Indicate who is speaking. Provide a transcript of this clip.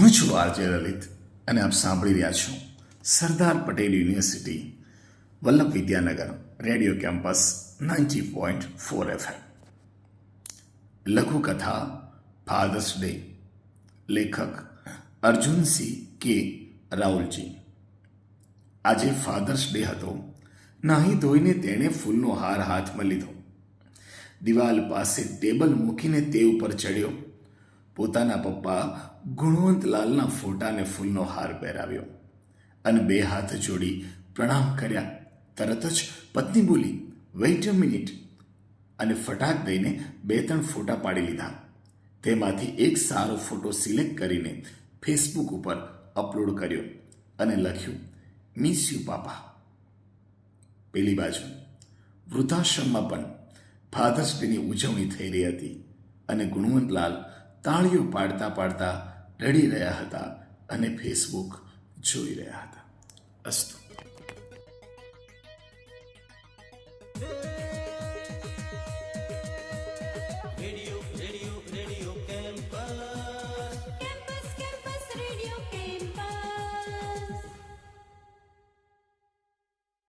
Speaker 1: હું છું આરજે લલિત અને આપ સાંભળી રહ્યા છો Sardar Patel university Vallabh Vidyanagar radio campus 90.4 FM. લઘુકથા ફાધર્સ ડે. લેખક અર્જુનસિંહ કે રાઉલજી. આજે ફાધર્સ ડે હતો. નાહી ધોઈને તેણે ફૂલનો હાર હાથમાં લીધો. દિવાલ પાસે ટેબલ મૂકીને તે ઉપર ચડ્યો. પોતાના પપ્પા ગુણવંતલાલના ફોટાને ફૂલનો હાર પહેરાવ્યો અને બે હાથ જોડી પ્રણામ કર્યા. તરત જ પત્ની બોલી, વેઇટ અ મિનિટ, અને ફટાક દઈને 2-3 ફોટા પાડી લીધા. તેમાંથી એક સારો ફોટો સિલેક્ટ કરીને ફેસબુક ઉપર અપલોડ કર્યો અને લખ્યું, મિસ યુ પાપા. પેલી બાજુ વૃદ્ધાશ્રમમાં પણ ફાધર્સ ડેની ઉજવણી થઈ રહી હતી અને ગુણવંતલાલ તાળીઓ પાડતા પાડતા રડી રહ્યા હતા અને ફેસબુક જોઈ રહ્યા હતા. અસ્તુ.